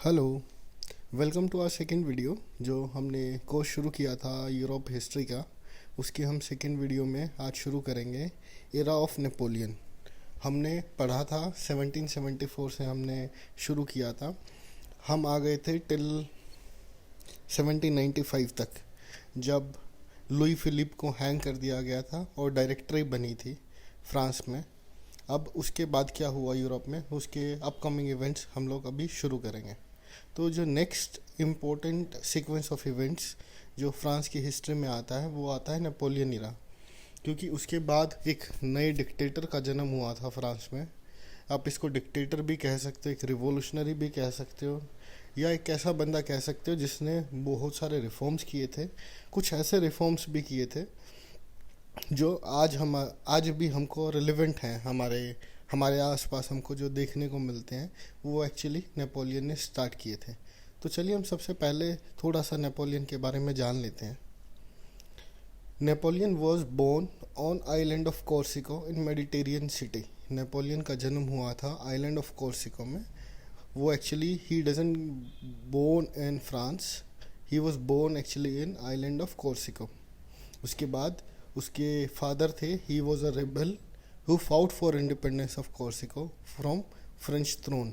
Hello. Welcome to our second video. जो हमने course शुरू किया था यूरोप हिस्ट्री का, उसकी हम सेकंड वीडियो में आज शुरू करेंगे एरा ऑफ नेपोलियन। हमने पढ़ा था 1774 से हमने शुरू किया था। हम आ गए थे टिल 1795 तक, जब लुई फिलिप को हैंग कर दिया गया था और डायरेक्टरी बनी थी फ्रांस में। अब उसके बाद क्या हुआ यूरोप में, उसके अपकमिंग इवेंट्स हम लोग अभी शुरू करेंगे। तो जो next important sequence of events जो फ्रांस की हिस्ट्री में आता है वो आता है नेपोलियन इरा, क्योंकि उसके बाद एक नए डिक्टेटर का जन्म हुआ था फ्रांस में। आप इसको डिक्टेटर भी कह सकते हो, एक रिवोल्यूशनरी भी कह सकते हो, या एक ऐसा बंदा कह सकते हो जिसने बहुत सारे रिफॉर्म्स किए थे। कुछ ऐसे रिफॉर्म्स भी किए थे जो आज भी हमको रिलेवेंट हैं, हमारे हमारे आसपास हमको जो देखने को मिलते हैं, वो एक्चुअली नेपोलियन ने स्टार्ट किए थे। तो चलिए हम सबसे पहले थोड़ा सा नेपोलियन के बारे में जान लेते हैं। Napoleon was born on island of Corsica in Mediterranean city. Napoleon का जन्म हुआ था आइलैंड ऑफ कोर्सिको में। वो actually he doesn't born in France, he was born actually in island of Corsica. उसके बाद उसके फादर थे, he was a rebel who fought for independence of Corsico from French throne।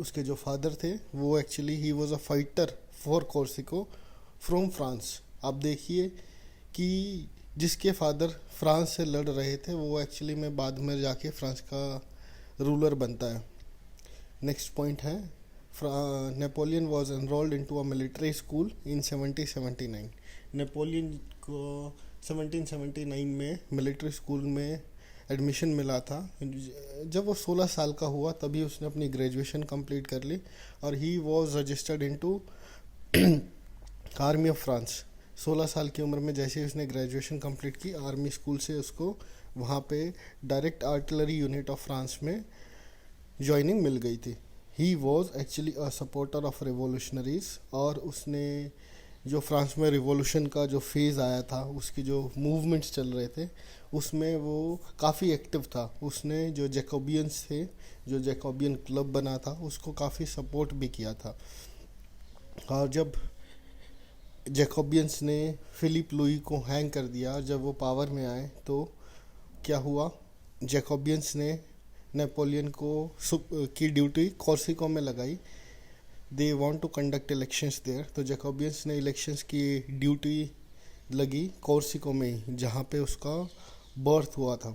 उसके जो father थे वो actually he was a fighter for Corsica from France. आप देखिए कि जिसके फादर फ्रांस से लड़ रहे थे वो एक्चुअली में बाद में जाके फ्रांस का रूलर बनता है। नेक्स्ट पॉइंट है, Napoleon was enrolled into a military school in 1779। Napoleon को 1779 में मिलिट्री स्कूल में एडमिशन मिला था। जब वो 16 साल का हुआ तभी उसने अपनी ग्रेजुएशन कंप्लीट कर ली और he was registered into army of France. 16 साल की उम्र में जैसे ही उसने ग्रेजुएशन कंप्लीट की, आर्मी स्कूल से उसको वहाँ पे direct artillery unit of France में ज्वाइनिंग मिल गई थी। He was actually a supporter of revolutionaries, और उसने जो फ्रांस में रिवॉल्यूशन का जो फेज़ आया था, उसकी जो मूवमेंट्स चल रहे थे, उसमें वो काफ़ी एक्टिव था। उसने जो जैकोबियंस थे, जो जैकोबियन क्लब बना था, उसको काफ़ी सपोर्ट भी किया था। और जब जैकोबियंस ने फिलिप लुई को हैंग कर दिया, जब वो पावर में आए, तो क्या हुआ, जैकोबियंस ने नेपोलियन को की ड्यूटी कॉर्सिको में लगाई। They want to conduct elections there, तो जैकोबियंस ने इलेक्शंस की ड्यूटी लगी कोर्सिको में ही, जहाँ पे उसका बर्थ हुआ था।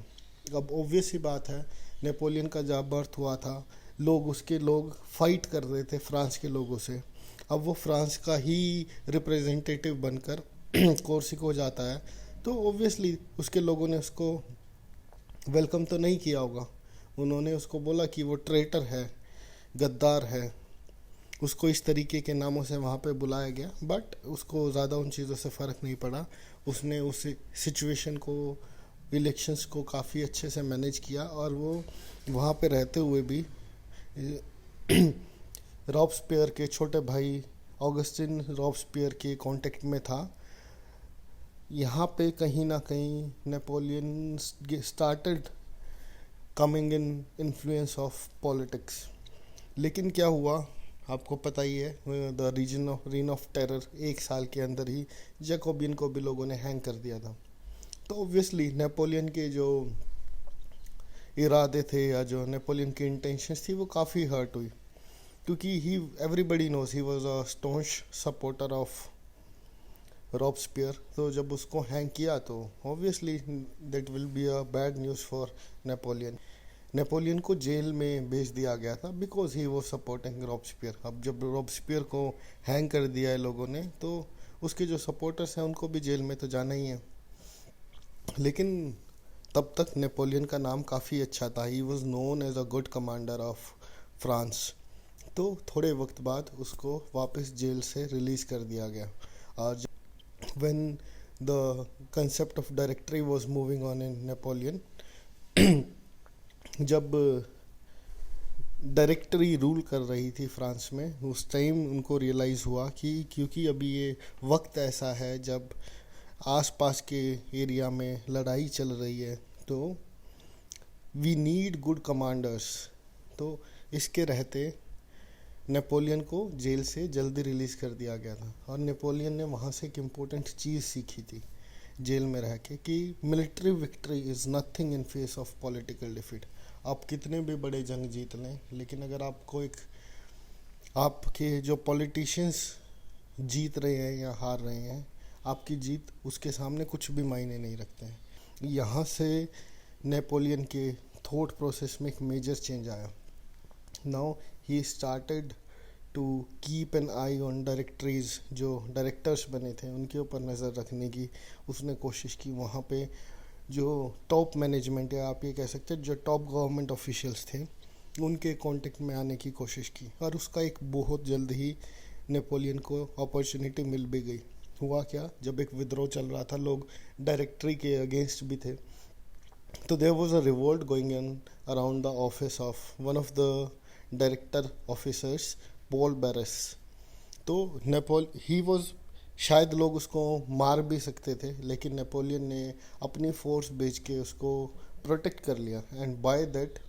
अब ऑब्वियस ही बात है, नेपोलियन का जहाँ बर्थ हुआ था, लोग फाइट कर रहे थे फ्रांस के लोगों से। अब वो फ्रांस का ही रिप्रेजेंटेटिव बनकर कोर्सिको जाता है, तो ऑब्वियसली उसके लोगों ने उसको वेलकम तो नहीं किया होगा। उन्होंने उसको बोला कि वो ट्रेटर है, गद्दार है। उसको इस तरीके के नामों से वहाँ पे बुलाया गया, बट उसको ज़्यादा उन चीज़ों से फ़र्क नहीं पड़ा। उसने उस सिचुएशन को, इलेक्शंस को काफ़ी अच्छे से मैनेज किया, और वो वहाँ पे रहते हुए भी रॉब्सपियर के छोटे भाई ऑगस्टिन रॉब्सपियर के कांटेक्ट में था। यहाँ पे कहीं ना कहीं Napoleon started coming in influence of politics. लेकिन क्या हुआ, आपको पता ही है, द रीन ऑफ टेरर, एक साल के अंदर ही जैकोबियन को भी लोगों ने हैंग कर दिया था। तो ऑब्वियसली नेपोलियन के जो इरादे थे या जो नेपोलियन की इंटेंशंस थी वो काफ़ी हर्ट हुई, क्योंकि he everybody knows he was a staunch supporter of Robespierre. तो जब उसको हैंग किया तो obviously that will be a bad news for Napoleon. Napoleon को जेल में भेज दिया गया था बिकॉज ही वो सपोर्टिंग रॉब्सपियर। अब जब रॉब्सपियर को हैंग कर दिया है लोगों ने, तो उसके जो सपोर्टर्स हैं उनको भी जेल में तो जाना ही है। लेकिन तब तक नेपोलियन का नाम काफ़ी अच्छा था, he was known as a good commander of France. तो थोड़े वक्त बाद उसको वापस जेल से रिलीज़ कर दिया गया। और when the concept of directory was moving on in Napoleon, जब डायरेक्टरी रूल कर रही थी फ्रांस में, उस टाइम उनको रियलाइज़ हुआ कि क्योंकि अभी ये वक्त ऐसा है जब आसपास के एरिया में लड़ाई चल रही है, तो वी नीड गुड कमांडर्स। तो इसके रहते नेपोलियन को जेल से जल्दी रिलीज़ कर दिया गया था, और नेपोलियन ने वहाँ से एक इम्पोर्टेंट चीज़ सीखी थी जेल में रह के, कि military victory is nothing in face of political defeat. आप कितने भी बड़े जंग जीत लें, लेकिन अगर आपको एक आपके जो पॉलिटिशियंस जीत रहे हैं या हार रहे हैं, आपकी जीत उसके सामने कुछ भी मायने नहीं रखते हैं। यहाँ से नेपोलियन के थॉट प्रोसेस में एक मेजर चेंज आया। Now he started to keep an eye on directories, जो डायरेक्टर्स बने थे उनके ऊपर नज़र रखने की उसने कोशिश की। वहाँ पे जो टॉप मैनेजमेंट है, आप ये कह सकते हैं जो टॉप गवर्नमेंट ऑफिशियल्स थे, उनके कांटेक्ट में आने की कोशिश की, और उसका एक बहुत जल्द ही नेपोलियन को अपॉर्चुनिटी मिल भी गई। हुआ क्या, जब एक विद्रोह चल रहा था, लोग डायरेक्टरी के अगेंस्ट भी थे, तो there was a revolt going on around the office of one of the director officers, Paul Barras. तो ही वॉज, शायद लोग उसको मार भी सकते थे, लेकिन नेपोलियन ने अपनी फोर्स भेज के उसको प्रोटेक्ट कर लिया, and by that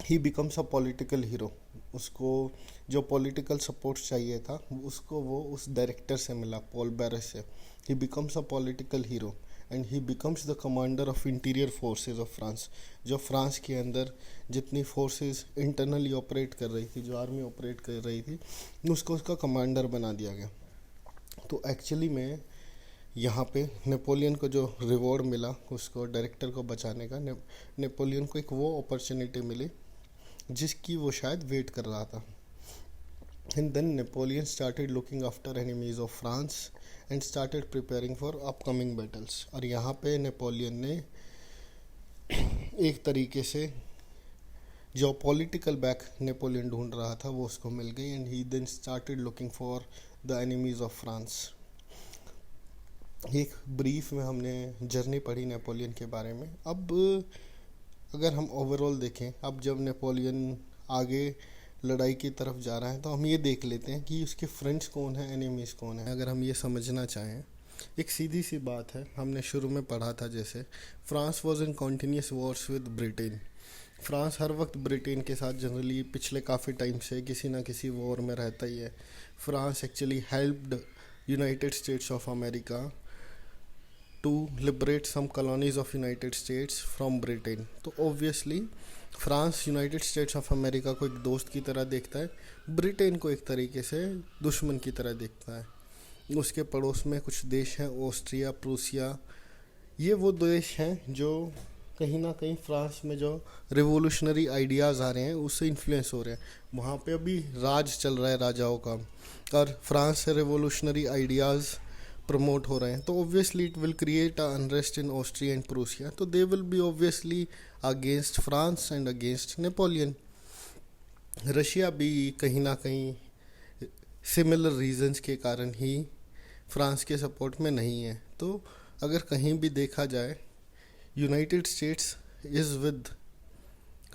he becomes a political hero. उसको जो पॉलिटिकल सपोर्ट चाहिए था उसको वो उस डायरेक्टर से मिला, पॉल बेरेस से। ही becomes a political hero and he becomes the commander of interior forces of France. जो फ्रांस के अंदर जितनी फोर्सेस इंटरनली ऑपरेट कर रही थी, जो आर्मी ऑपरेट कर रही थी, उसको उसका कमांडर बना दिया गया। तो एक्चुअली में यहाँ पे नेपोलियन को जो रिवॉर्ड मिला उसको डायरेक्टर को बचाने का, नेपोलियन को एक वो अपॉर्चुनिटी मिली जिसकी वो शायद वेट कर रहा था। And then Napoleon started looking after enemies of France and started preparing for upcoming battles. और यहाँ पे नेपोलियन ने एक तरीके से जो पॉलिटिकल बैक नेपोलियन ढूंढ रहा था वो उसको मिल गई, and he then started looking for the enemies of France. एक ब्रीफ में हमने जर्नी पढ़ी नेपोलियन के बारे में। अब अगर हम ओवरऑल देखें, अब जब नेपोलियन आगे लड़ाई की तरफ जा रहा है, तो हम ये देख लेते हैं कि उसके फ्रेंड्स कौन है, एनिमीज कौन है। अगर हम ये समझना चाहें, एक सीधी सी बात है, हमने शुरू में पढ़ा था जैसे France was in continuous wars with Britain. France हर वक्त ब्रिटेन के साथ जनरली पिछले काफ़ी टाइम से किसी ना किसी वॉर में रहता ही है। France actually helped United States of America to liberate some colonies of United States from Britain. तो obviously France United States of America को एक दोस्त की तरह देखता है, ब्रिटेन को एक तरीके से दुश्मन की तरह देखता है। उसके पड़ोस में कुछ देश हैं, ऑस्ट्रिया, प्रूसिया, ये वो देश हैं जो कहीं ना कहीं फ्रांस में जो रिवोल्यूशनरी आइडियाज़ आ रहे हैं उससे इन्फ्लुएंस हो रहे हैं। वहाँ पे अभी राज चल रहा है राजाओं का, और फ्रांस से रिवोल्यूशनरी आइडियाज़ प्रमोट हो रहे हैं, तो obviously it will create a unrest in Austria and Prussia. तो they will be obviously against France and against Napoleon. Russia भी कहीं ना कहीं सिमिलर रीजंस के कारण ही फ्रांस के सपोर्ट में नहीं है। तो अगर कहीं भी देखा जाए, United states is with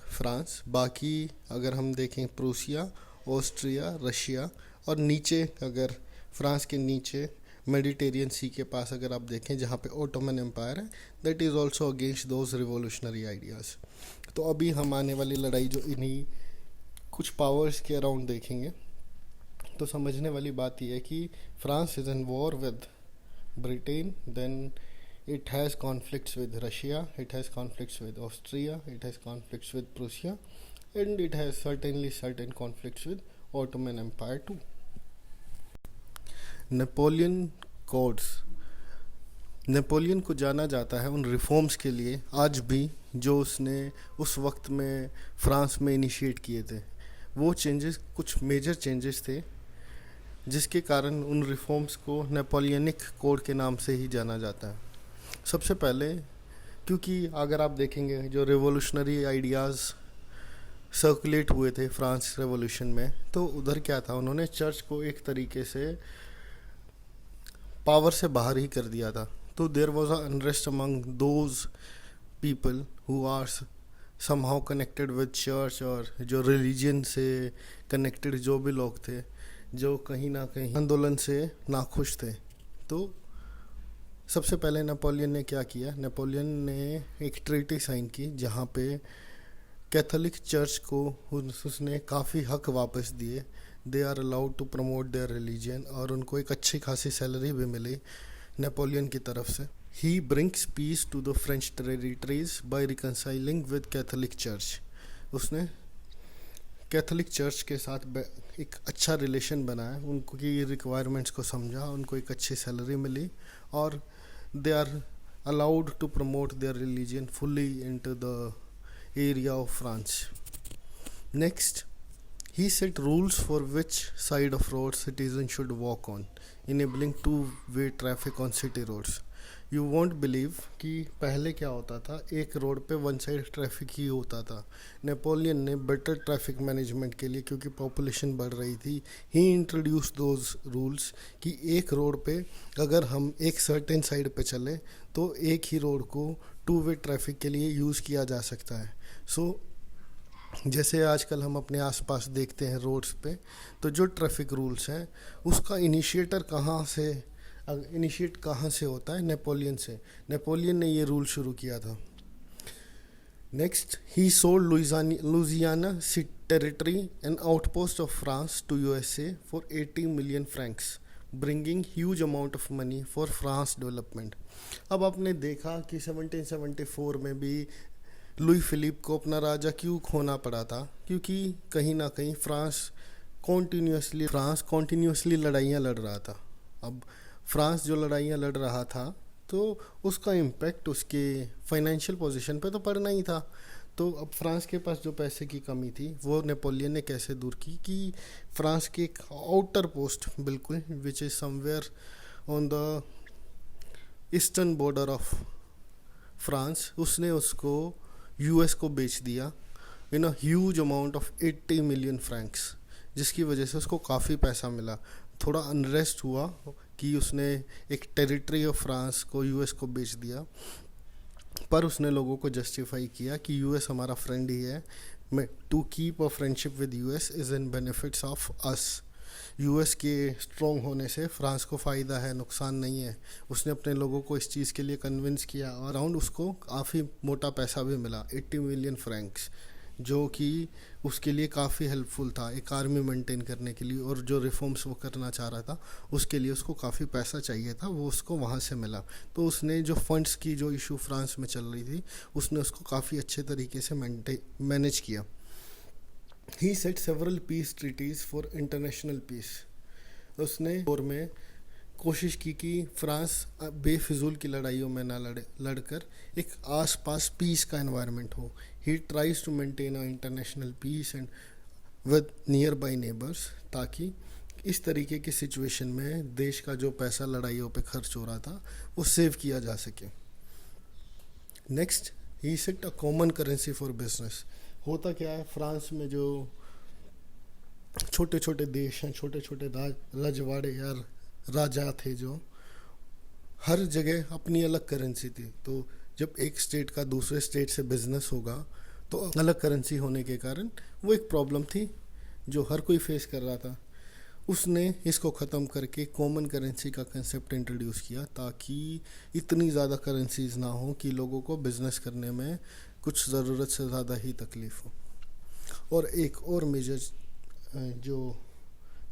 France, बाकी अगर हम देखें प्रूसिया, ऑस्ट्रिया, रशिया, और नीचे अगर फ्रांस के नीचे मेडिटेरियन सी के पास अगर आप देखें जहाँ पे ओटोमन एम्पायर है, that is also against those revolutionary ideas. तो अभी हम आने वाली लड़ाई जो इन्हीं कुछ पावर्स के अराउंड देखेंगे, तो समझने वाली बात यह है कि France is in war with Britain, then it has conflicts with Russia, it has conflicts with Austria, it has conflicts with Prussia, and it has certainly certain conflicts with Ottoman Empire too. Napoleon codes, Napoleon को जाना जाता है उन reforms के लिए आज भी जो उसने उस वक्त में फ्रांस में इनिशिएट किए थे। वो चेंजेस कुछ मेजर चेंजेस थे जिसके कारण उन रिफॉर्म्स को नेपोलियनिक कोड के नाम से ही जाना जाता है। सबसे पहले, क्योंकि अगर आप देखेंगे जो रिवोल्यूशनरी आइडियाज़ सर्कुलेट हुए थे फ्रांस रेवोल्यूशन में, तो उधर क्या था, उन्होंने चर्च को एक तरीके से पावर से बाहर ही कर दिया था। तो there was a unrest among those people who are somehow connected with church, और जो रिलीजन से कनेक्टेड जो भी लोग थे जो कहीं ना कहीं आंदोलन से नाखुश थे। तो सबसे पहले नेपोलियन ने क्या किया, नेपोलियन ने एक ट्रीटी साइन की जहाँ पे कैथोलिक चर्च को उसने काफ़ी हक वापस दिए। They are allowed to promote their religion, और उनको एक अच्छी खासी सैलरी भी मिली नेपोलियन की तरफ से। He brings peace to the French territories by reconciling with Catholic church. उसने कैथोलिक चर्च के साथ एक अच्छा रिलेशन बनाया, उनको की रिक्वायरमेंट्स को समझा, उनको एक अच्छी सैलरी मिली, और they are allowed to promote their religion fully into the area of France. Next, he set rules for which side of road citizens should walk on, enabling two-way traffic on city roads. You won't believe कि पहले क्या होता था, एक road पे one side traffic ही होता था। Napoleon ने बेटर ट्रैफिक मैनेजमेंट के लिए, क्योंकि पॉपुलेशन बढ़ रही थी, ही इंट्रोड्यूस दोज रूल्स कि एक रोड पे अगर हम एक सर्टेन साइड पे चले तो एक ही रोड को टू वे ट्रैफिक के लिए यूज़ किया जा सकता है। जैसे आजकल हम अपने आसपास देखते हैं रोड्स पे, तो जो ट्रैफिक रूल्स हैं उसका इनिशिएट कहाँ से होता है? नेपोलियन से। नेपोलियन ने ये रूल शुरू किया था। Next, he sold Louisiana territory and outpost of France to USA for 80 million francs, bringing huge amount of money for France development. अब आपने देखा कि 1774 में भी लुई फिलिप को अपना राजा क्यों खोना पड़ा था, क्योंकि कहीं ना कहीं फ्रांस कॉन्टीन्यूसली लड़ाइयाँ लड़ रहा था। अब फ्रांस जो लड़ाइयाँ लड़ रहा था तो उसका इम्पैक्ट उसके फाइनेंशियल पोजीशन पे तो पड़ना ही था। तो अब फ्रांस के पास जो पैसे की कमी थी वो नेपोलियन ने कैसे दूर की कि फ्रांस के एक आउटर पोस्ट बिल्कुल, which is somewhere on the eastern border of France, उसने उसको यूएस को बेच दिया in a huge amount of 80 million francs, जिसकी वजह से उसको काफ़ी पैसा मिला। थोड़ा अनरेस्ट हुआ कि उसने एक टेरिटरी ऑफ फ्रांस को यूएस को बेच दिया, पर उसने लोगों को जस्टिफाई किया कि यूएस हमारा फ्रेंड ही है, to keep a friendship with US is in benefits of us. US के स्ट्रॉन्ग होने से फ्रांस को फ़ायदा है, नुकसान नहीं है। उसने अपने लोगों को इस चीज़ के लिए कन्विंस किया, अराउंड उसको काफ़ी मोटा पैसा भी मिला, 80 मिलियन फ्रैंक्स, जो कि उसके लिए काफ़ी हेल्पफुल था एक आर्मी मेंटेन करने के लिए, और जो रिफॉर्म्स वो करना चाह रहा था उसके लिए उसको काफ़ी पैसा चाहिए था, वो उसको वहाँ से मिला। तो उसने जो फंड्स की जो इशू फ्रांस में चल रही थी उसने उसको काफ़ी अच्छे तरीके से मैनेज किया। He set several peace treaties for international peace. उसने और में कोशिश की कि फ्रांस बेफिजूल की लड़ाइयों में ना लड़कर एक आसपास पीस का एनवायरनमेंट हो। He tries to maintain a international peace and with nearby neighbours, ताकि इस तरीके की सिचुएशन में देश का जो पैसा लड़ाइयों पे खर्च हो रहा था वो सेव किया जा सके। Next, he set a common currency for business. होता क्या है, फ्रांस में जो छोटे छोटे देश हैं, छोटे छोटे रजवाड़े या राजा थे, जो हर जगह अपनी अलग करेंसी थी। तो जब एक स्टेट का दूसरे स्टेट से बिजनेस होगा तो अलग करेंसी होने के कारण वो एक प्रॉब्लम थी जो हर कोई फेस कर रहा था। उसने इसको ख़त्म करके कॉमन करेंसी का कंसेप्ट इंट्रोड्यूस किया, ताकि इतनी ज़्यादा करेंसीज ना हो कि लोगों को बिजनेस करने में कुछ ज़रूरत से ज़्यादा ही तकलीफ़ हो। और एक और मेजर जो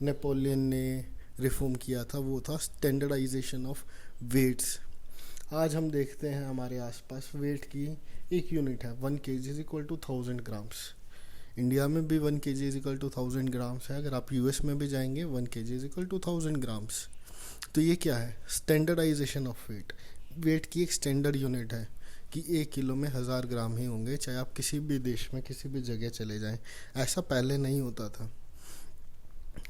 नेपोलियन ने रिफॉर्म किया था वो था स्टैंडर्डाइजेशन ऑफ वेट्स। आज हम देखते हैं हमारे आसपास वेट की एक यूनिट है, 1 kg is equal to 1000 grams. India में भी 1 kg is equal to 1000 grams है। अगर आप यूएस में भी जाएंगे 1 kg is equal to 1000 grams. तो ये क्या है? Standardisation of weight. वेट की एक स्टैंडर्ड यूनिट है कि 1 किलो में 1000 ग्राम ही होंगे, चाहे आप किसी भी देश में किसी भी जगह चले जाएं। ऐसा पहले नहीं होता था।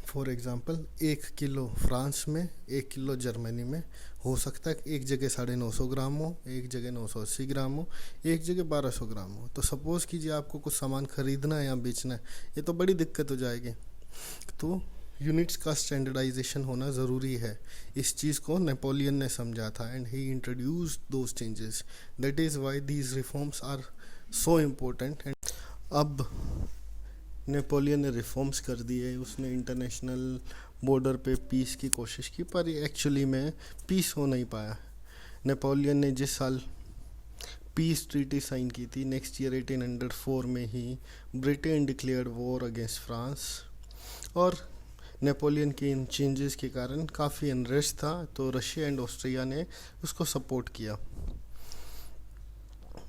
फॉर एग्ज़ाम्पल 1 किलो फ्रांस में, 1 किलो जर्मनी में हो सकता है एक जगह 950 ग्राम हो, एक जगह 980 ग्राम हो, एक जगह 1200 ग्राम हो। तो सपोज़ कीजिए आपको कुछ सामान ख़रीदना है या बेचना है, ये तो बड़ी दिक्कत हो जाएगी। तो यूनिट्स का स्टैंडर्डाइजेशन होना ज़रूरी है। इस चीज़ को नेपोलियन ने समझा था and he introduced those changes. That is why these reforms are so important. And अब नेपोलियन ने रिफॉर्म्स कर दिए, उसने इंटरनेशनल बॉर्डर पे पीस की कोशिश की, पर एक्चुअली में पीस हो नहीं पाया। नेपोलियन ने जिस साल पीस ट्रीटी साइन की थी। नेक्स्ट ईयर 1804 में he Britain declared war against France, और नेपोलियन के इन चेंजेस के कारण काफ़ी अनरेस्ट था, तो रशिया एंड ऑस्ट्रिया ने उसको सपोर्ट किया।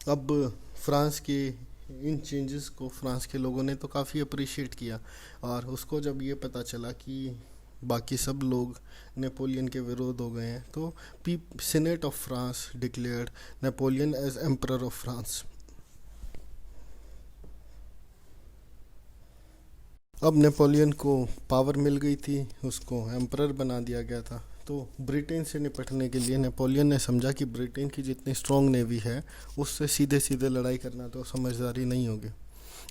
अब फ्रांस के इन चेंजेस को फ्रांस के लोगों ने तो काफ़ी अप्रिशिएट किया, और उसको जब ये पता चला कि बाकी सब लोग नेपोलियन के विरोध हो गए हैं, तो senate of France declared Napoleon as emperor of France. अब नेपोलियन को पावर मिल गई थी, उसको एम्परर बना दिया गया था। तो ब्रिटेन से निपटने के लिए नेपोलियन ने समझा कि ब्रिटेन की जितनी स्ट्रॉन्ग नेवी है उससे सीधे सीधे लड़ाई करना तो समझदारी नहीं होगी।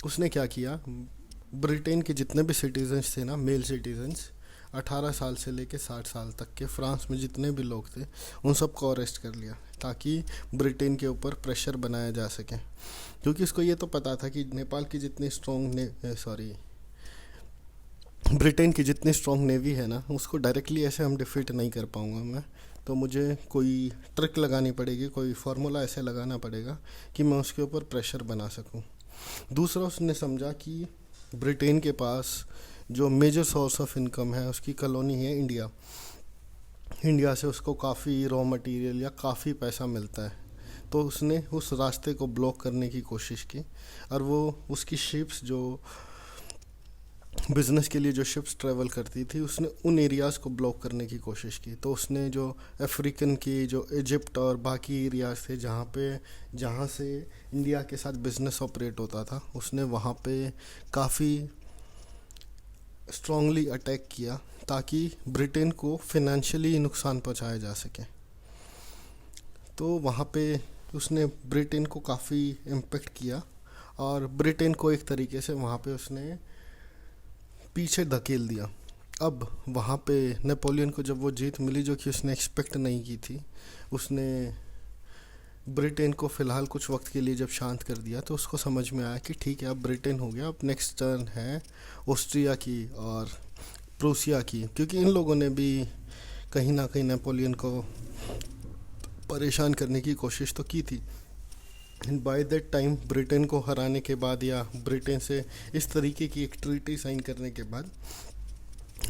उसने क्या किया, ब्रिटेन के जितने भी सिटीजन्स थे ना, मेल सिटीजन्स 18 साल से लेके 60 साल तक के फ्रांस में जितने भी लोग थे उन सबको अरेस्ट कर लिया, ताकि ब्रिटेन के ऊपर प्रेशर बनाया जा सके। क्योंकि उसको ये तो पता था कि नेपाल की जितनी ब्रिटेन की जितनी स्ट्रॉन्ग नेवी है ना, उसको डायरेक्टली ऐसे हम डिफीट नहीं कर पाऊँगा मैं, तो मुझे कोई ट्रिक लगानी पड़ेगी, कोई फार्मूला ऐसे लगाना पड़ेगा कि मैं उसके ऊपर प्रेशर बना सकूं। दूसरा, उसने समझा कि ब्रिटेन के पास जो मेजर सोर्स ऑफ इनकम है उसकी कॉलोनी है इंडिया। इंडिया से उसको काफ़ी रॉ मटेरियल या काफ़ी पैसा मिलता है, तो उसने उस रास्ते को ब्लॉक करने की कोशिश की, और वो उसकी शिप्स जो बिज़नेस के लिए जो शिप्स ट्रैवल करती थी उसने उन एरियाज़ को ब्लॉक करने की कोशिश की। तो उसने जो अफ्रीकन की जो इजिप्ट और बाकी एरियाज़ थे जहाँ से इंडिया के साथ बिज़नेस ऑपरेट होता था, उसने वहाँ पे काफ़ी स्ट्रांगली अटैक किया ताकि ब्रिटेन को फिनेंशियली नुकसान पहुँचाया जा सके। तो वहाँ पे उसने ब्रिटेन को काफ़ी इम्पेक्ट किया, और ब्रिटेन को एक तरीके से वहाँ पे उसने पीछे धकेल दिया। अब वहाँ पे नेपोलियन को जब वो जीत मिली जो कि उसने एक्सपेक्ट नहीं की थी, उसने ब्रिटेन को फ़िलहाल कुछ वक्त के लिए जब शांत कर दिया, तो उसको समझ में आया कि ठीक है अब ब्रिटेन हो गया, अब नेक्स्ट टर्न है ऑस्ट्रिया की और प्रूसिया की, क्योंकि इन लोगों ने भी कहीं ना कहीं नेपोलियन को परेशान करने की कोशिश तो की थी। बाय दैट टाइम ब्रिटेन को हराने के बाद या ब्रिटेन से इस तरीके की एक ट्रीटी साइन करने के बाद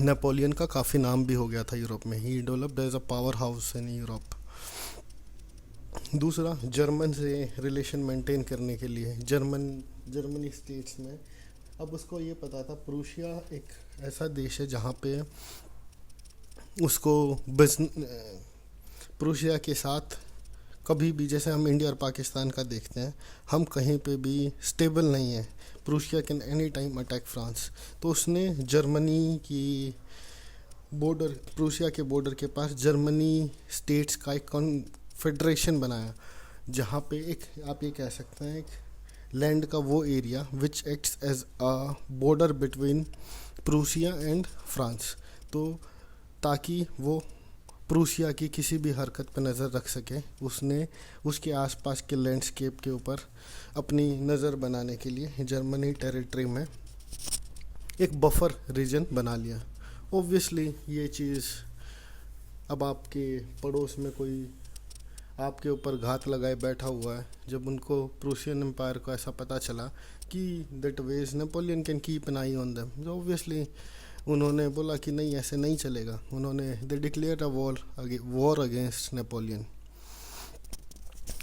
नेपोलियन का काफ़ी नाम भी हो गया था यूरोप में। He developed as a power house in Europe. दूसरा, जर्मन से रिलेशन मेंटेन करने के लिए जर्मनी स्टेट्स में अब उसको ये पता था प्रूशिया एक ऐसा देश है जहाँ पे उसको प्रूशिया के साथ कभी भी, जैसे हम इंडिया और पाकिस्तान का देखते हैं, हम कहीं पे भी स्टेबल नहीं है। Prussia can any time attack France. तो उसने जर्मनी की बॉर्डर, प्रूशिया के बॉर्डर के पास जर्मनी स्टेट्स का एक कॉन्फेडरेशन बनाया, जहाँ पे एक, आप ये कह सकते हैं, एक लैंड का वो area which acts as a border between Prussia and France. तो ताकि वो प्रूसिया की किसी भी हरकत पर नज़र रख सके, उसने उसके आसपास के लैंडस्केप के ऊपर अपनी नज़र बनाने के लिए जर्मनी टेरिटरी में एक बफर रीजन बना लिया। ओब्वियसली ये चीज़, अब आपके पड़ोस में कोई आपके ऊपर घात लगाए बैठा हुआ है, जब उनको प्रूसियन एम्पायर को ऐसा पता चला कि that ways Napoleon can keep an eye on them, तो ओब्वियसली उन्होंने बोला कि नहीं, ऐसे नहीं चलेगा। उन्होंने they declare a war against Napoleon.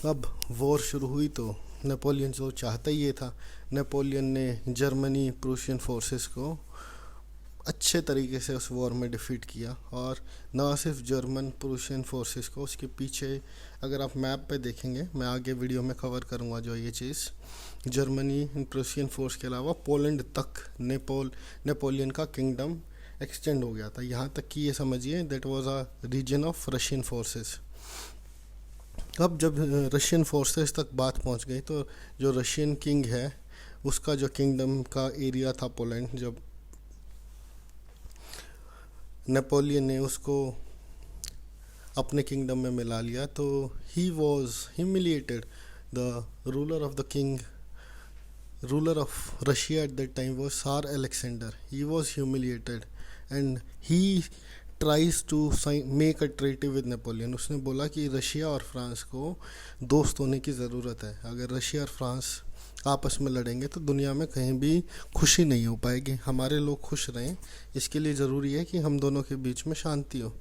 अब वॉर शुरू हुई तो नेपोलियन जो चाहता ही ये था, नेपोलियन ने जर्मनी प्रूशियन फोर्सेस को अच्छे तरीके से उस वॉर में डिफीट किया, और ना सिर्फ जर्मन प्रूशियन फोर्सेस को, उसके पीछे अगर आप मैप पे देखेंगे, मैं आगे वीडियो में कवर करूँगा जो ये चीज़, जर्मनी प्रूशियन फोर्स के अलावा पोलैंड तक नेपोलियन का किंगडम एक्सटेंड हो गया था। यहाँ तक कि ये समझिए that was a reason of Russian forces. अब जब रशियन फोर्सेस तक बात पहुँच गई, तो जो रशियन किंग है उसका जो किंगडम का एरिया था पोलैंड, जब नेपोलियन ने उसको अपने किंगडम में मिला लिया, तो he was humiliated. The ruler of Russia at that time was Tsar Alexander. He was humiliated and he tries to make a treaty with Napoleon. उसने बोला कि रशिया और फ्रांस को दोस्त होने की ज़रूरत है। अगर रशिया और फ्रांस आपस में लड़ेंगे तो दुनिया में कहीं भी खुशी नहीं हो पाएगी। हमारे लोग खुश रहें, इसके लिए ज़रूरी है कि हम दोनों के बीच में शांति हो।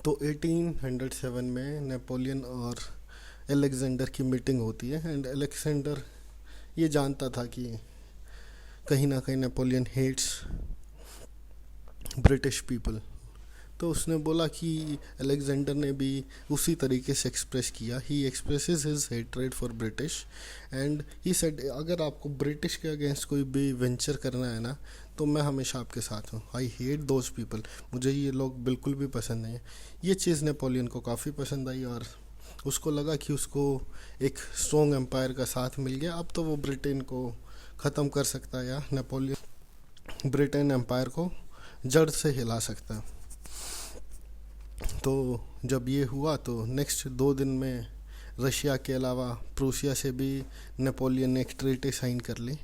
तो 1807 में नेपोलियन और अलेक्जेंडर की मीटिंग होती है एंड अलेक्जेंडर ये जानता था कि कहीं ना कहीं नेपोलियन हेट्स ब्रिटिश पीपल। तो उसने बोला कि अलेक्जेंडर ने भी उसी तरीके से एक्सप्रेस किया। ही expresses his hatred for British and he said अगर आपको ब्रिटिश के अगेंस्ट कोई भी वेंचर करना है ना तो मैं हमेशा आपके साथ हूँ। आई हेट दोज पीपल, मुझे ये लोग बिल्कुल भी पसंद नहीं है। ये चीज़ नेपोलियन को काफ़ी पसंद आई और उसको लगा कि उसको एक स्ट्रॉन्ग एम्पायर का साथ मिल गया। अब तो वो ब्रिटेन को ख़त्म कर सकता है या नेपोलियन ब्रिटेन एम्पायर को जड़ से हिला सकता है। तो जब ये हुआ तो नेक्स्ट 2 दिन में रशिया के अलावा प्रूसिया से भी नेपोलियन ने एक ट्रीटी साइन कर ली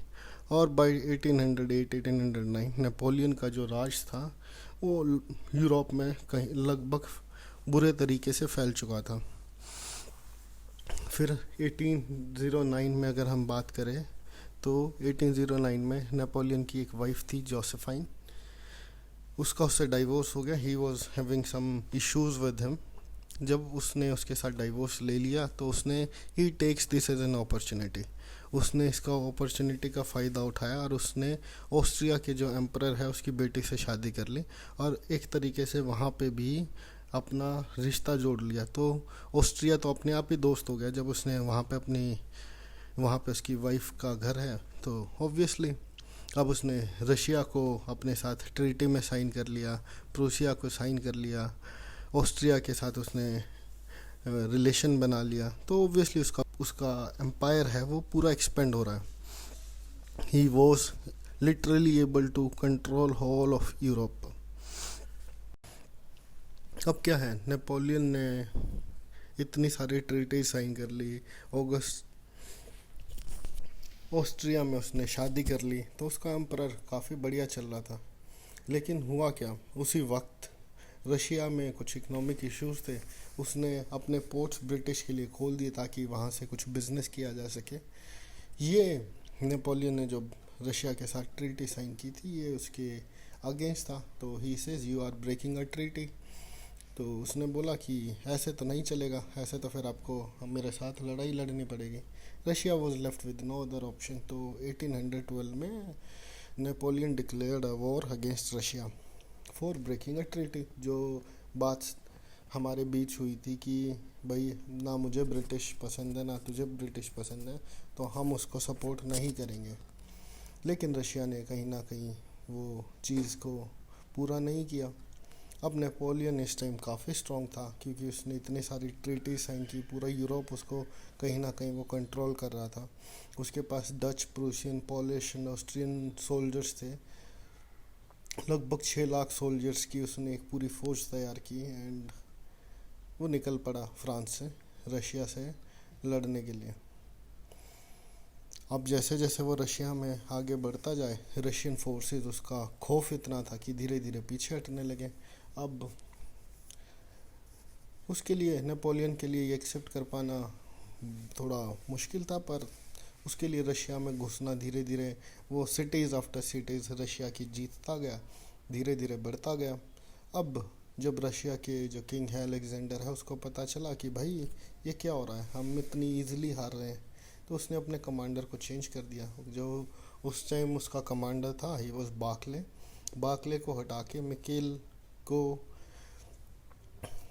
और बाय 1808-1809 नेपोलियन का जो राज था वो यूरोप में कहीं लगभग बुरे तरीके से फैल चुका था। फिर 1809 में अगर हम बात करें तो 1809 में नेपोलियन की एक वाइफ थी जोसेफाइन, उसका उससे डाइवोर्स हो गया। He was having some issues with him. जब उसने उसके साथ डाइवोर्स ले लिया तो उसने he takes this as an opportunity, उसने इसका अपॉर्चुनिटी का फ़ायदा उठाया और उसने ऑस्ट्रिया के जो एम्परर है उसकी बेटी से शादी कर ली और एक तरीके से वहाँ पे भी अपना रिश्ता जोड़ लिया। तो ऑस्ट्रिया तो अपने आप ही दोस्त हो गया जब उसने वहाँ पे उसकी वाइफ का घर है। तो ऑब्वियसली अब उसने रशिया को अपने साथ ट्रीटी में साइन कर लिया, प्रूसिया को साइन कर लिया, ऑस्ट्रिया के साथ उसने रिलेशन बना लिया। तो ऑब्वियसली उसका एम्पायर है वो पूरा एक्सपेंड हो रहा है। He was literally able to control whole of Europe. अब क्या है, नेपोलियन ने इतनी सारी ट्रीटी साइन कर ली, ऑस्ट्रिया में उसने शादी कर ली, तो उसका एम्परर काफ़ी बढ़िया चल रहा था। लेकिन हुआ क्या, उसी वक्त रशिया में कुछ इकोनॉमिक इश्यूज थे। उसने अपने पोर्ट्स ब्रिटिश के लिए खोल दिए ताकि वहाँ से कुछ बिजनेस किया जा सके। ये नेपोलियन ने जब रशिया के साथ ट्रीटी साइन की थी ये उसके अगेंस्ट था। तो he says you are breaking a treaty. तो उसने बोला कि ऐसे तो नहीं चलेगा, ऐसे तो फिर आपको मेरे साथ लड़ाई लड़नी पड़ेगी। Russia was left with no other option. तो 1812 में Napoleon declared a war against Russia for breaking a treaty. जो बात हमारे बीच हुई थी कि भाई ना मुझे ब्रिटिश पसंद है ना तुझे ब्रिटिश पसंद है, तो हम उसको सपोर्ट नहीं करेंगे। लेकिन रशिया ने कहीं ना कहीं वो चीज़ को पूरा नहीं किया। अब नेपोलियन इस टाइम काफ़ी स्ट्रॉन्ग था क्योंकि उसने इतनी सारी ट्रीटी साइन की, पूरा यूरोप उसको कहीं ना कहीं वो कंट्रोल कर रहा था। उसके पास Dutch, Prussian, Polish, Austrian soldiers थे। लगभग 6 लाख सोल्जर्स की उसने एक पूरी फौज तैयार की एंड वो निकल पड़ा फ्रांस से, रशिया से लड़ने के लिए। अब जैसे जैसे वो रशिया में आगे बढ़ता जाए, रशियन फोर्सेस, उसका खौफ इतना था कि धीरे धीरे पीछे हटने लगे। अब उसके लिए, नेपोलियन के लिए ये एक्सेप्ट कर पाना थोड़ा मुश्किल था, पर उसके लिए रशिया में घुसना धीरे धीरे वो सिटीज़ आफ्टर सिटीज़ रशिया की जीतता गया, धीरे धीरे बढ़ता गया। अब जब रशिया के जो किंग है अलेक्जेंडर है उसको पता चला कि भाई ये क्या हो रहा है, हम इतनी ईजिली हार रहे हैं, तो उसने अपने कमांडर को चेंज कर दिया। जो उस टाइम उसका कमांडर था ही वॉज बाकले को हटा के मिकेल को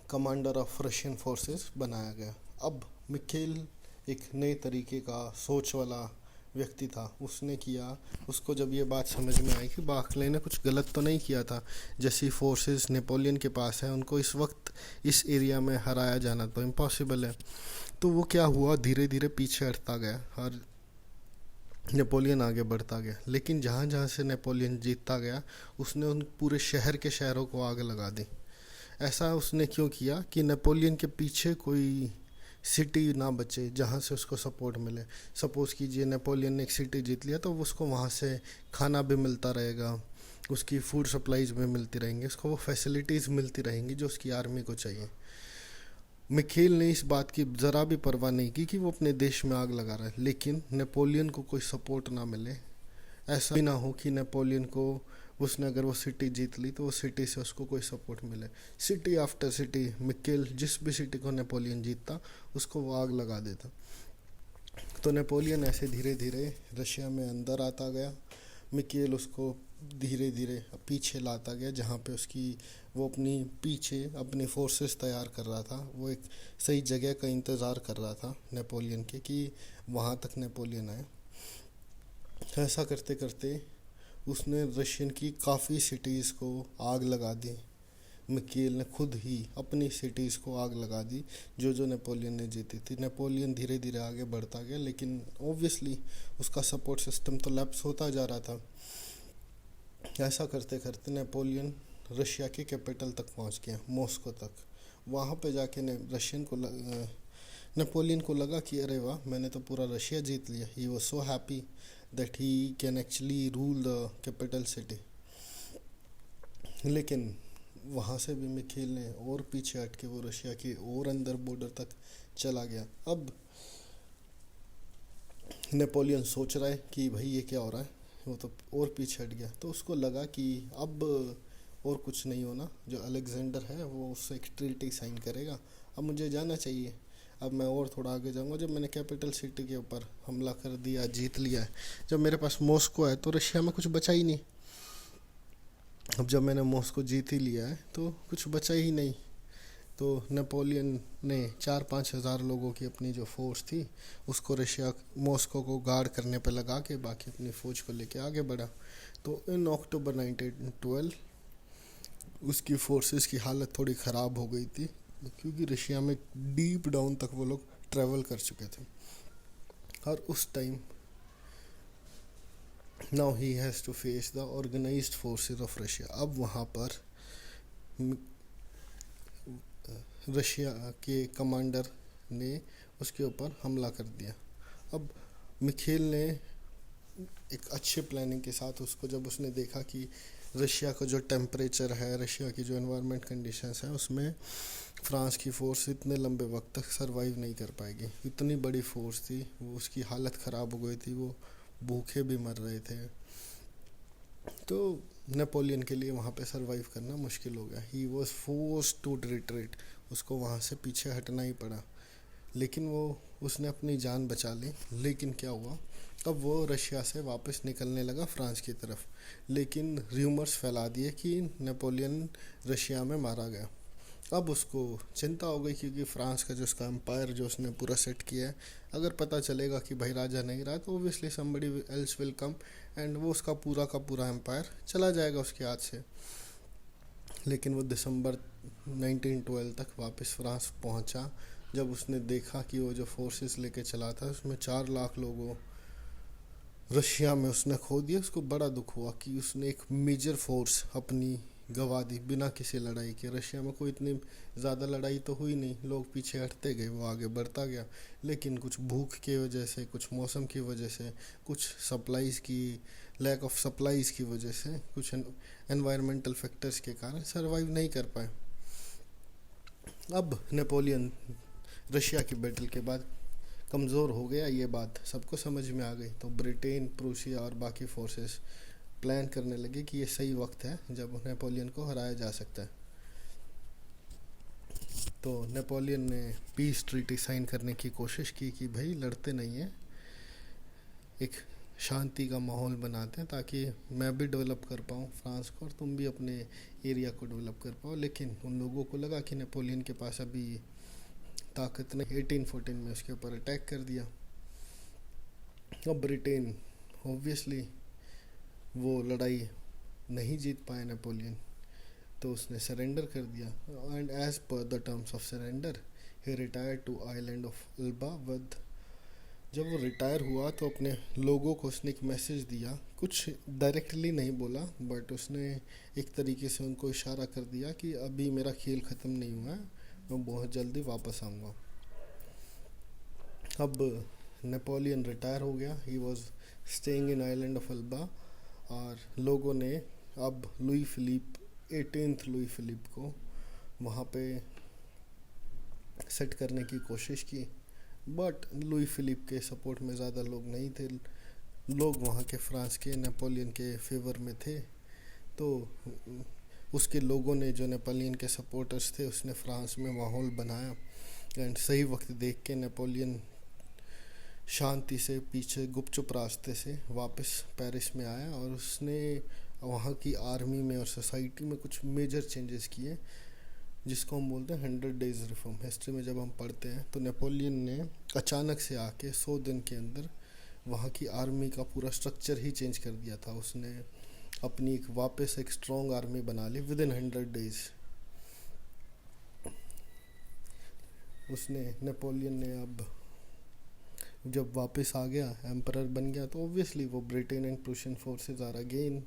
कमांडर ऑफ रशियन फोर्सेस बनाया गया। अब मिकेल एक नए तरीके का सोच वाला व्यक्ति था। उसने किया, उसको जब ये बात समझ में आई कि बाकले ने कुछ गलत तो नहीं किया था, जैसी फोर्सेस नेपोलियन के पास हैं उनको इस वक्त इस एरिया में हराया जाना तो इम्पॉसिबल है। तो वो क्या हुआ, धीरे धीरे पीछे हटता गया और नेपोलियन आगे बढ़ता गया। लेकिन जहाँ जहाँ से नेपोलियन जीतता गया उसने उन पूरे शहर के शहरों को आग लगा दी। ऐसा उसने क्यों किया कि नेपोलियन के पीछे कोई सिटी ना बचे जहाँ से उसको सपोर्ट मिले। सपोज़ कीजिए नेपोलियन ने एक सिटी जीत लिया तो उसको वहाँ से खाना भी मिलता रहेगा, उसकी फूड सप्लाईज में मिलती रहेंगी, उसको वो फैसिलिटीज़ मिलती रहेंगी जो उसकी आर्मी को चाहिए। मिखेल ने इस बात की ज़रा भी परवाह नहीं की कि वो अपने देश में आग लगा रहा है, लेकिन नेपोलियन को कोई सपोर्ट ना मिले। ऐसा भी ना हो कि नेपोलियन को, उसने अगर वो सिटी जीत ली तो वो सिटी से उसको कोई सपोर्ट मिले। सिटी आफ्टर सिटी मिकेल जिस भी सिटी को नेपोलियन जीतता उसको वो आग लगा देता। तो नेपोलियन ऐसे धीरे धीरे रशिया में अंदर आता गया। मिकेल उसको धीरे धीरे पीछे लाता गया, जहाँ पे उसकी वो अपनी पीछे अपनी फोर्सेस तैयार कर रहा था। वो एक सही जगह का इंतज़ार कर रहा था नेपोलियन के कि वहाँ तक नेपोलियन आए। ऐसा करते करते उसने रशियन की काफ़ी सिटीज़ को आग लगा दी। मिकेल ने खुद ही अपनी सिटीज़ को आग लगा दी जो जो नेपोलियन ने जीती थी। नेपोलियन धीरे धीरे आगे बढ़ता गया, लेकिन ऑब्वियसली उसका सपोर्ट सिस्टम तो लैप्स होता जा रहा था। ऐसा करते करते नेपोलियन रशिया के कैपिटल तक पहुंच गया, मॉस्को तक। वहाँ पे जाके नेपोलियन को लगा कि अरे वाह, मैंने तो पूरा रशिया जीत लिया। He was so happy that he can actually rule the capital city. लेकिन वहाँ से भी मिखेल ने और पीछे हट के वो रशिया के और अंदर बॉर्डर तक चला गया। अब नेपोलियन सोच रहा है कि भाई ये क्या हो रहा है, वो तो और पीछे हट गया। तो उसको लगा कि अब और कुछ नहीं होना, जो अलेक्जेंडर है वो उससे एक ट्रीटी साइन करेगा, अब मुझे जाना चाहिए। अब मैं और थोड़ा आगे जाऊंगा। जब मैंने कैपिटल सिटी के ऊपर हमला कर दिया, जीत लिया है, जब मेरे पास मॉस्को है तो रशिया में कुछ बचा ही नहीं। अब जब मैंने मॉस्को जीत ही लिया है तो कुछ बचा ही नहीं। तो नेपोलियन ने 4-5 हज़ार लोगों की अपनी जो फोर्स थी उसको रशिया मॉस्को को गार्ड करने पे लगा के बाकी अपनी फ़ौज को लेके आगे बढ़ा। तो इन अक्टूबर 1912 उसकी फोर्सेस की हालत थोड़ी ख़राब हो गई थी, क्योंकि रशिया में डीप डाउन तक वो लोग ट्रैवल कर चुके थे। और उस time now he has to face the organised forces of Russia. अब वहाँ पर रशिया के कमांडर ने उसके ऊपर हमला कर दिया। अब मिखेल ने एक अच्छे प्लानिंग के साथ उसको, जब उसने देखा कि रशिया का जो टेम्परेचर है, रशिया की जो एनवायरनमेंट कंडीशंस हैं, उसमें फ्रांस की फ़ोर्स इतने लंबे वक्त तक सरवाइव नहीं कर पाएगी। इतनी बड़ी फ़ोर्स थी, वो उसकी हालत ख़राब हो गई थी, वो भूखे भी मर रहे थे। तो नेपोलियन के लिए वहाँ पे सरवाइव करना मुश्किल हो गया। He was forced to retreat, उसको वहाँ से पीछे हटना ही पड़ा। लेकिन उसने अपनी जान बचा ली। लेकिन क्या हुआ, तब वो रशिया से वापस निकलने लगा फ्रांस की तरफ। लेकिन र्यूमर्स फैला दिए कि नेपोलियन रशिया में मारा गया। अब उसको चिंता हो गई, क्योंकि फ्रांस का जो उसका एम्पायर जो उसने पूरा सेट किया है, अगर पता चलेगा कि भाई राजा नहीं रहा तो obviously somebody else will come and वो उसका पूरा का पूरा एम्पायर चला जाएगा उसके हाथ से। लेकिन वो दिसंबर 1912 तक वापस फ्रांस पहुंचा। जब उसने देखा कि वो जो फोर्सेस लेके चला था उसमें 4 लाख लोगों रशिया में उसने खो दिया, उसको बड़ा दुख हुआ कि उसने एक मेजर फोर्स अपनी गंवा दी बिना किसी लड़ाई के। रशिया में कोई इतनी ज़्यादा लड़ाई तो हुई नहीं, लोग पीछे हटते गए, वो आगे बढ़ता गया। लेकिन कुछ भूख की वजह से, कुछ मौसम की वजह से, कुछ सप्लाईज़ की लैक ऑफ सप्लाईज़ की वजह से, कुछ एनवायरमेंटल फैक्टर्स के कारण सरवाइव नहीं कर पाए। अब नेपोलियन रशिया की बैटल के बाद कमज़ोर हो गया, ये बात सबको समझ में आ गई। तो ब्रिटेन, प्रूसिया और बाकी फोर्सेस प्लान करने लगे कि ये सही वक्त है जब नेपोलियन को हराया जा सकता है। तो नेपोलियन ने पीस ट्रीटी साइन करने की कोशिश की कि भाई लड़ते नहीं हैं, एक शांति का माहौल बनाते हैं ताकि मैं भी डेवलप कर पाऊँ फ्रांस को और तुम भी अपने एरिया को डेवलप कर पाओ। लेकिन उन लोगों को लगा कि नेपोलियन के पास अभी ताकत ने 1814 में उसके ऊपर अटैक कर दिया। अब ब्रिटेन ऑब्वियसली वो लड़ाई नहीं जीत पाया नेपोलियन, तो उसने सरेंडर कर दिया। And as per the terms of surrender he retired to island of Elba with. जब वो रिटायर हुआ तो अपने लोगों को उसने एक मैसेज दिया, कुछ डायरेक्टली नहीं बोला बट उसने एक तरीके से उनको इशारा कर दिया कि अभी मेरा खेल ख़त्म नहीं हुआ है, मैं बहुत जल्दी वापस आऊँगा। अब नेपोलियन रिटायर हो गया, he was staying in island of Elba और लोगों ने अब Louis Philippe 18th Louis Philippe को वहाँ पे सेट करने की कोशिश की, बट लुई फिलिप के सपोर्ट में ज़्यादा लोग नहीं थे। लोग वहाँ के फ्रांस के नेपोलियन के फेवर में थे। तो उसके लोगों ने, जो नेपोलियन के सपोर्टर्स थे, उसने फ्रांस में माहौल बनाया एंड सही वक्त देख के नेपोलियन शांति से पीछे गुपचुप रास्ते से वापस पेरिस में आया और उसने वहाँ की आर्मी में और सोसाइटी में कुछ मेजर चेंजेस किए, जिसको हम बोलते हैं 100 डेज रिफॉर्म। हिस्ट्री में जब हम पढ़ते हैं तो नेपोलियन ने अचानक से आके 100 दिन के अंदर वहाँ की आर्मी का पूरा स्ट्रक्चर ही चेंज कर दिया था। उसने अपनी एक स्ट्रॉन्ग आर्मी बना ली विद इन 100 डेज। नेपोलियन ने अब जब वापस आ गया, एम्परर बन गया, तो ऑब्वियसली वो Britain and Prussian forces are again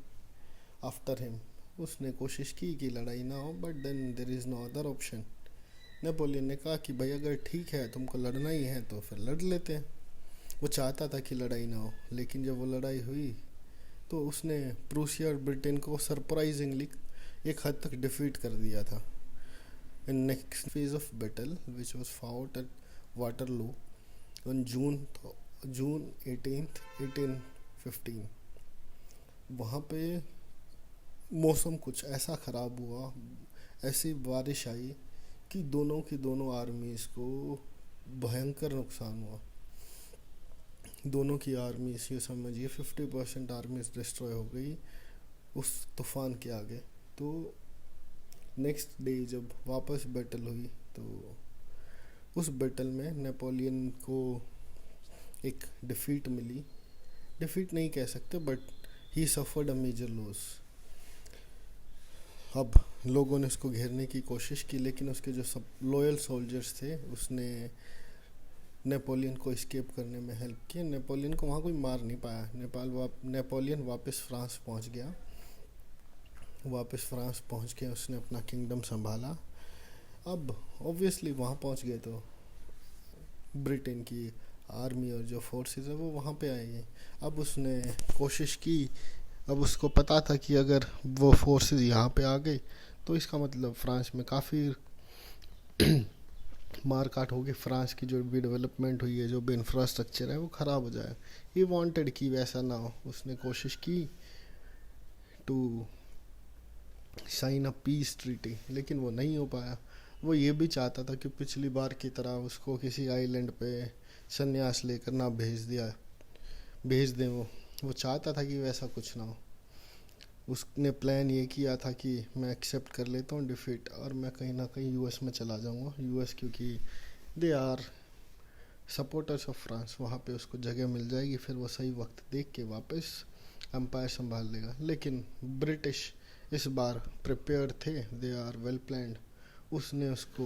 after him. उसने कोशिश की कि लड़ाई ना हो, but then there is no other option. Napoleon ने कहा कि भाई अगर ठीक है तुमको लड़ना ही है तो फिर लड़ लेते हैं। वो चाहता था कि लड़ाई ना हो, लेकिन जब वो लड़ाई हुई तो उसने प्रूसिया और ब्रिटेन को सरप्राइजिंगली एक हद तक डिफीट कर दिया था। In next phase of battle which was fought at Waterloo on June 18th 1815, वहाँ पे मौसम कुछ ऐसा ख़राब हुआ, ऐसी बारिश आई कि दोनों की दोनों आर्मीज़ को भयंकर नुकसान हुआ। दोनों की आर्मीज़, ये समझिए 50% आर्मीज़ डिस्ट्रॉय हो गई उस तूफ़ान के आगे। तो नेक्स्ट डे जब वापस बैटल हुई तो उस बैटल में नेपोलियन को एक डिफीट मिली। डिफीट नहीं कह सकते, but he suffered a major loss. अब लोगों ने उसको घेरने की कोशिश की, लेकिन उसके जो सब लॉयल सोल्जर्स थे उसने नेपोलियन को एस्केप करने में हेल्प की। नेपोलियन को वहाँ कोई मार नहीं पाया। नेपोलियन वापस फ्रांस पहुँच गया। वापस फ्रांस पहुँच के उसने अपना किंगडम संभाला। अब ऑब्वियसली वहाँ पहुँच गए तो ब्रिटेन की आर्मी और जो फोर्सेस है वो वहाँ पे आएंगे। अब उसने कोशिश की, अब उसको पता था कि अगर वो फोर्सेस यहाँ पे आ गए तो इसका मतलब फ्रांस में काफ़ी मार काट होगी। फ्रांस की जो भी डेवलपमेंट हुई है, जो भी इंफ्रास्ट्रक्चर है, वो ख़राब हो जाए। ही वांटेड कि वैसा ना हो। उसने कोशिश की to sign a peace treaty, लेकिन वो नहीं हो पाया। वो ये भी चाहता था कि पिछली बार की तरह उसको किसी आइलैंड पे संन्यास लेकर ना भेज दें। वो चाहता था कि वैसा कुछ ना हो। उसने प्लान ये किया था कि मैं एक्सेप्ट कर लेता हूँ डिफीट और मैं कहीं ना कहीं यूएस में चला जाऊँगा। यूएस क्योंकि they are supporters of France, वहाँ पे उसको जगह मिल जाएगी, फिर वो सही वक्त देख के वापस एम्पायर संभाल लेगा। लेकिन ब्रिटिश इस बार प्रिपेयर्ड थे, दे आर वेल प्लान्ड। उसने उसको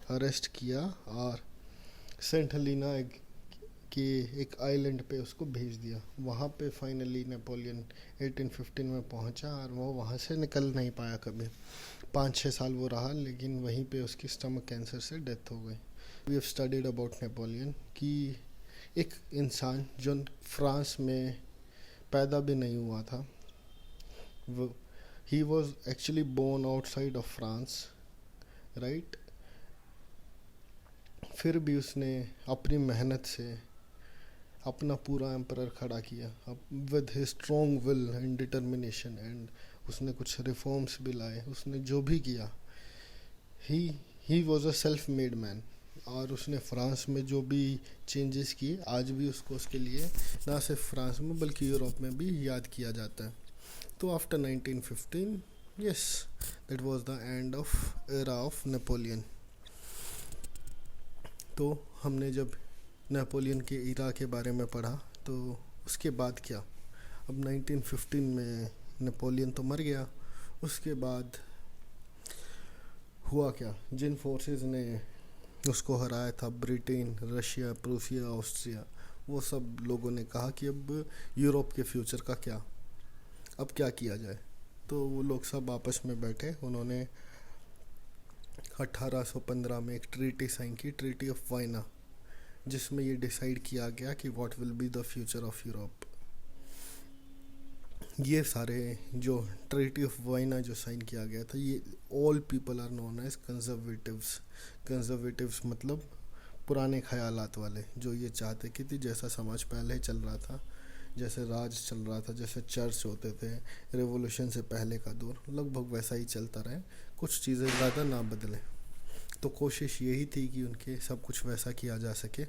अरेस्ट किया और सेंट हेलेना के एक आइलैंड पे उसको भेज दिया। वहाँ पे फाइनली नेपोलियन 1815 में पहुँचा और वो वहाँ से निकल नहीं पाया कभी। 5-6 साल वो रहा, लेकिन वहीं पे उसकी स्टमक कैंसर से डेथ हो गई। We have studied about Napoleon कि एक इंसान जो फ्रांस में पैदा भी नहीं हुआ था, he was actually born outside of France, right? फिर भी उसने अपनी मेहनत से अपना पूरा एम्परर खड़ा किया with his strong will and determination, and उसने कुछ रिफॉर्म्स भी लाए। उसने जो भी किया, ही was a self made man. और उसने फ्रांस में जो भी चेंजेस किए, आज भी उसको उसके लिए ना सिर्फ फ्रांस में बल्कि यूरोप में भी याद किया जाता है। तो after 1915, yes, that was the end of era of Napoleon. तो हमने जब नेपोलियन के इरा के बारे में पढ़ा तो उसके बाद क्या, अब 1915 में नेपोलियन तो मर गया। उसके बाद हुआ क्या, जिन फोर्सेस ने उसको हराया था, ब्रिटेन, रशिया, प्रूसिया, ऑस्ट्रिया, वो सब लोगों ने कहा कि अब यूरोप के फ्यूचर का क्या, अब क्या किया जाए। तो वो लोग सब आपस में बैठे। उन्होंने 1815 में एक ट्रीटी साइन की, ट्रीटी ऑफ वाइना, जिसमें ये डिसाइड किया गया कि what will be the future of Europe. ये सारे जो ट्रीटी ऑफ वाइना जो साइन किया गया था, ये all people are known as conservatives. Conservatives मतलब पुराने ख्यालात वाले, जो ये चाहते कि थी जैसा समाज पहले चल रहा था, जैसे राज चल रहा था, जैसे चर्च होते थे रेवोल्यूशन से पहले का दौर, लगभग वैसा ही चलता रहे, कुछ चीज़ें ज़्यादा ना बदलें। तो कोशिश यही थी कि उनके सब कुछ वैसा किया जा सके।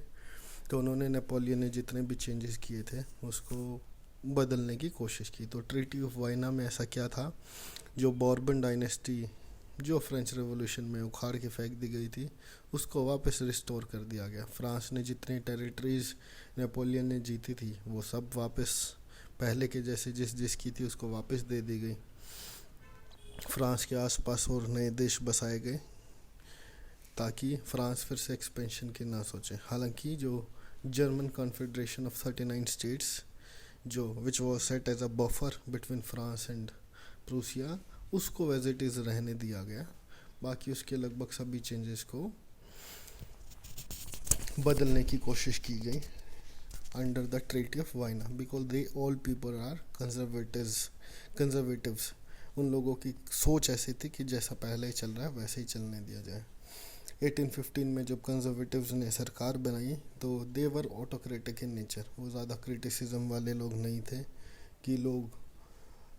तो उन्होंने, नेपोलियन ने जितने भी चेंजेस किए थे उसको बदलने की कोशिश की। तो ट्रीटी ऑफ वाइना में ऐसा क्या था, जो बॉर्बन डायनेस्टी जो फ्रेंच रेवोल्यूशन में उखाड़ के फेंक दी गई थी, उसको वापस रिस्टोर कर दिया गया। फ्रांस ने जितनी टेरिटरीज नेपोलियन ने जीती थी वो सब वापस पहले के जैसे जिसकी थी उसको वापस दे दी गई। फ्रांस के आसपास और नए देश बसाए गए ताकि फ्रांस फिर से एक्सपेंशन की ना सोचे। हालांकि जो जर्मन कॉन्फेडरेशन ऑफ 39 स्टेट्स जो which was set as a buffer between France and Prussia, उसको एज इट इज़ रहने दिया गया। बाकी उसके लगभग सभी चेंजेस को बदलने की कोशिश की गई under the treaty of Vienna, because they all people are conservatives. उन लोगों की सोच ऐसी थी कि जैसा पहले ही चल रहा है वैसे ही चलने दिया जाए। 1815 में जब कंजर्वेटिव्स ने सरकार बनाई तो दे वर ऑटोक्रेटिक इन नेचर। वो ज़्यादा क्रिटिसिज्म वाले लोग नहीं थे कि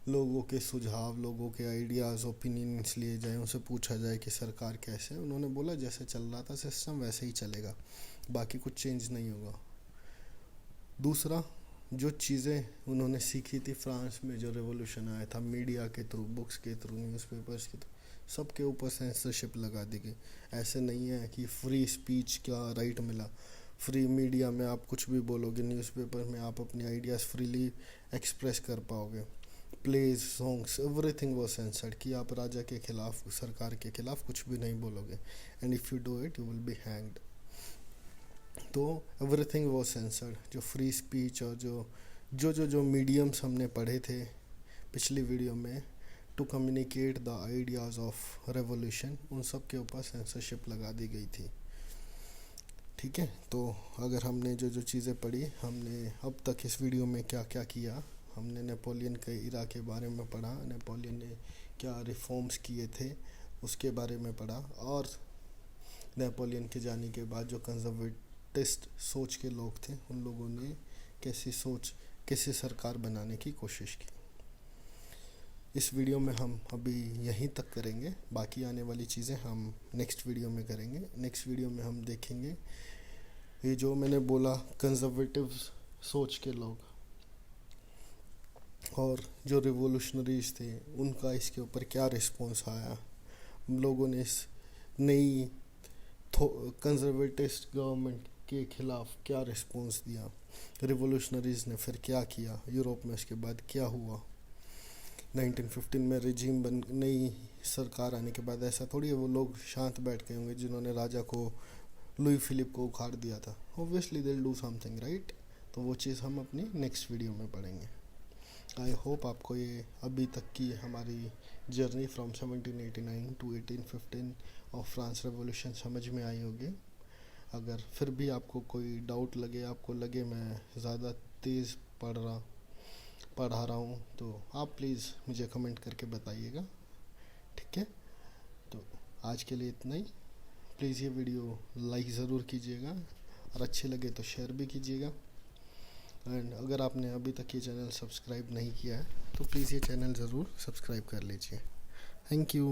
लोगों के सुझाव, लोगों के आइडियाज़, ओपिनियंस लिए जाए, उनसे पूछा जाए कि सरकार कैसे है। उन्होंने बोला जैसे चल रहा था सिस्टम वैसे ही चलेगा, बाकी कुछ चेंज नहीं होगा। दूसरा, जो चीज़ें उन्होंने सीखी थी फ्रांस में जो रेवोल्यूशन आया था, मीडिया के थ्रू, बुक्स के थ्रू, न्यूज़पेपर्स के थ्रू, सबके ऊपर सेंसरशिप लगा दी गई। ऐसे नहीं है कि फ्री स्पीच का राइट मिला। फ्री मीडिया में आप कुछ भी बोलोगे, न्यूज़पेपर में आप अपने आइडियाज़ फ्रीली एक्सप्रेस कर पाओगे। प्लेज, सॉन्ग्स, एवरीथिंग वो सेंसर्ड कि आप राजा के खिलाफ, सरकार के खिलाफ कुछ भी नहीं बोलोगे, and if you do it you will be hanged. तो एवरीथिंग वो सेंसर्ड। जो फ्री स्पीच और जो मीडियम्स हमने पढ़े थे पिछली वीडियो में to communicate the ideas of revolution, उन सब के ऊपर सेंसरशिप लगा दी गई थी। ठीक है, तो अगर हमने जो चीज़ें पढ़ी, हमने अब तक इस वीडियो में क्या क्या किया, हमने नेपोलियन के इरा के बारे में पढ़ा, नेपोलियन ने क्या रिफॉर्म्स किए थे उसके बारे में पढ़ा, और नेपोलियन के जाने के बाद जो कंजर्वेटिस्ट सोच के लोग थे उन लोगों ने कैसी सरकार बनाने की कोशिश की। इस वीडियो में हम अभी यहीं तक करेंगे, बाकी आने वाली चीज़ें हम नेक्स्ट वीडियो में करेंगे। नेक्स्ट वीडियो में हम देखेंगे ये जो मैंने बोला कंजर्वेटिव सोच के लोग और जो रिवोल्यूशनरीज थे उनका इसके ऊपर क्या रिस्पॉन्स आया, लोगों ने इस नई कंजर्वेटिस्ट गवर्नमेंट के खिलाफ क्या रिस्पॉन्स दिया, रिवोल्यूशनरीज ने फिर क्या किया यूरोप में, उसके बाद क्या हुआ। 1915 में रिजीम नई सरकार आने के बाद ऐसा थोड़ी है वो लोग शांत बैठ गए होंगे जिन्होंने राजा को, लुई फिलिप को उखाड़ दिया था। Obviously they will do something, right. तो वो चीज़ हम अपनी नेक्स्ट वीडियो में पढ़ेंगे। आई होप आपको ये अभी तक की हमारी जर्नी फ्रॉम 1789 टू 1815 और फ्रांस रेवोल्यूशन समझ में आई होगी। अगर फिर भी आपको कोई डाउट लगे, आपको लगे मैं ज़्यादा तेज़ पढ़ा रहा हूँ, तो आप प्लीज़ मुझे कमेंट करके बताइएगा, ठीक है। तो आज के लिए इतना ही। प्लीज़ ये वीडियो लाइक ज़रूर कीजिएगा और अच्छे लगे तो शेयर भी कीजिएगा। एंड अगर आपने अभी तक ये चैनल सब्सक्राइब नहीं किया है तो प्लीज़ ये चैनल ज़रूर सब्सक्राइब कर लीजिए। Thank you.